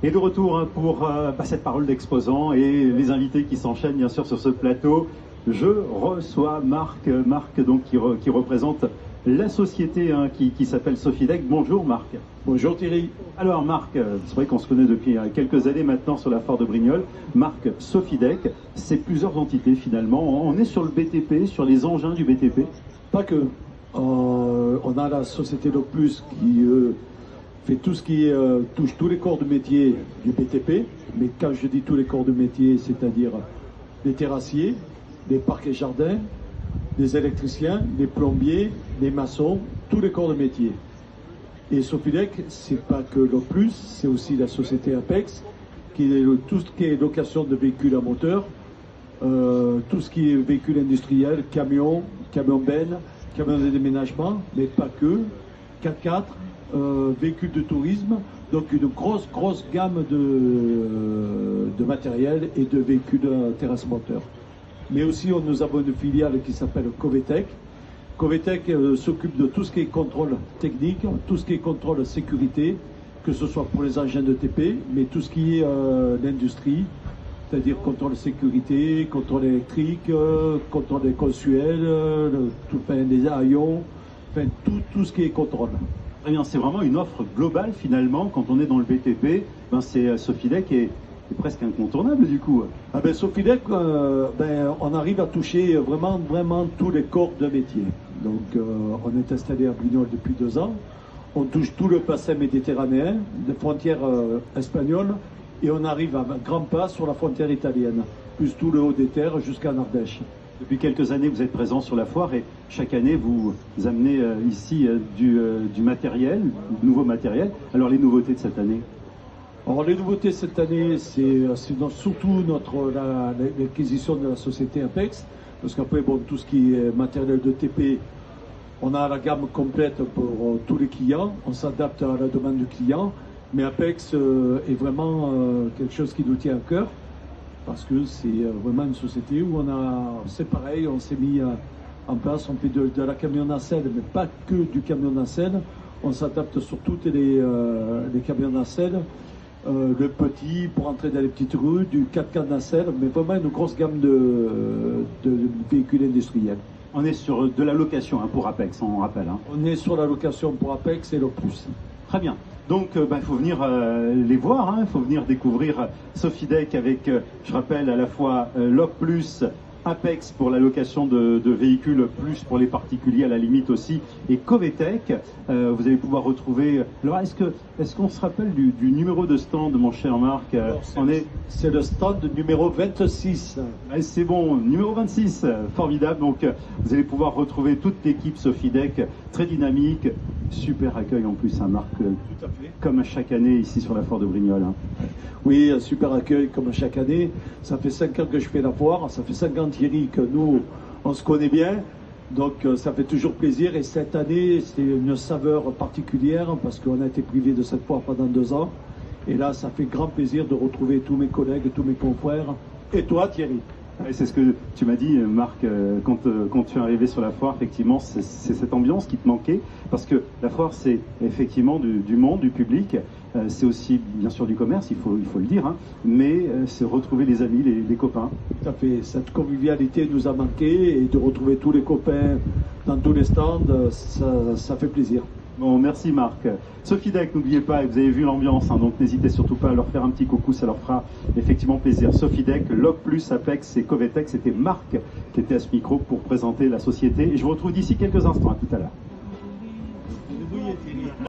Et de retour hein, pour cette parole d'exposant et les invités qui s'enchaînent bien sûr sur ce plateau. Je reçois Marc, donc qui représente la société hein, qui s'appelle Sofidec. Bonjour Marc. Bonjour Thierry. Alors Marc, c'est vrai qu'on se connaît depuis quelques années maintenant sur la foire de Brignoles. Marc, Sofidec, c'est plusieurs entités finalement. On est sur le BTP, sur les engins du BTP. Pas que. On a la société Locplus qui fait tout ce qui touche tous les corps de métier du BTP. Mais quand je dis tous les corps de métier, c'est-à-dire les terrassiers, les parcs et jardins, les électriciens, les plombiers, les maçons, tous les corps de métier. Et Sofidec, c'est pas que Locplus, c'est aussi la société Apex, qui est tout ce qui est location de véhicules à moteur, tout ce qui est véhicules industriels, camions, camions-bennes, camions de déménagement, mais pas que, 4x4, véhicules de tourisme, donc une grosse gamme de matériel et de véhicules à terrasse moteur. Mais aussi, nous avons une filiale qui s'appelle Covetech. Covetech s'occupe de tout ce qui est contrôle technique, tout ce qui est contrôle sécurité, que ce soit pour les engins de TP, mais tout ce qui est l'industrie, c'est-à-dire contrôle sécurité, contrôle électrique, contrôle des consuels, des haillons, tout ce qui est contrôle. Très bien, c'est vraiment une offre globale finalement. Quand on est dans le BTP, c'est Sofidec est presque incontournable du coup. Ah ben Sofidec, on arrive à toucher vraiment tous les corps de métier. Donc on est installé à Brignoles depuis 2 ans. On touche tout le bassin méditerranéen, des frontières espagnoles, et on arrive à grands pas sur la frontière italienne, plus tout le haut des terres jusqu'à Ardèche. Depuis quelques années, vous êtes présent sur la foire et chaque année, vous amenez ici du matériel, du nouveau matériel. Alors les nouveautés de cette année? Alors les nouveautés cette année, c'est surtout l'acquisition de la société Apex, parce qu'après, tout ce qui est matériel de TP, on a la gamme complète pour tous les clients, on s'adapte à la demande du client, mais Apex est vraiment quelque chose qui nous tient à cœur, parce que c'est vraiment une société où c'est pareil, on s'est mis en place, on fait de la camion nacelle, mais pas que du camion nacelle, on s'adapte sur toutes les camions nacelles. Le petit pour entrer dans les petites rues, du 4x4 nacelle, mais vraiment une grosse gamme de véhicules industriels. On est sur de la location pour Apex, on rappelle. Hein. On est sur la location pour Apex et Locplus. Très bien. Donc il faut venir les voir, il faut venir découvrir Sofidec avec, je rappelle, à la fois Locplus, Apex pour la location de véhicules, plus pour les particuliers à la limite aussi, et Covetech. Vous allez pouvoir retrouver. Alors est-ce qu'on se rappelle du numéro de stand, mon cher Marc? C'est le stand numéro 26. C'est bon, numéro 26, formidable. Donc vous allez pouvoir retrouver toute l'équipe Sofidec, très dynamique, super accueil en plus, Marc. Tout à fait. Comme à chaque année ici sur la foire de Brignoles. Oui, un super accueil comme chaque année. Ça fait 5 ans que je fais la foire, ça fait 5 ans Thierry que nous, on se connaît bien. Donc ça fait toujours plaisir et cette année c'est une saveur particulière parce qu'on a été privé de cette foire pendant 2 ans. Et là ça fait grand plaisir de retrouver tous mes collègues, tous mes confrères et toi Thierry. C'est ce que tu m'as dit Marc quand tu es arrivé sur la foire, effectivement c'est cette ambiance qui te manquait parce que la foire c'est effectivement du monde, du public, c'est aussi bien sûr du commerce, il faut le dire, mais c'est retrouver les amis, les copains. Tout à fait, cette convivialité nous a manqué et de retrouver tous les copains dans tous les stands, ça fait plaisir. Bon, merci Marc. Sofidec, n'oubliez pas, vous avez vu l'ambiance, donc n'hésitez surtout pas à leur faire un petit coucou, ça leur fera effectivement plaisir. Sofidec, Locplus, Apex et Covetech, c'était Marc qui était à ce micro pour présenter la société. Et je vous retrouve d'ici quelques instants, à tout à l'heure.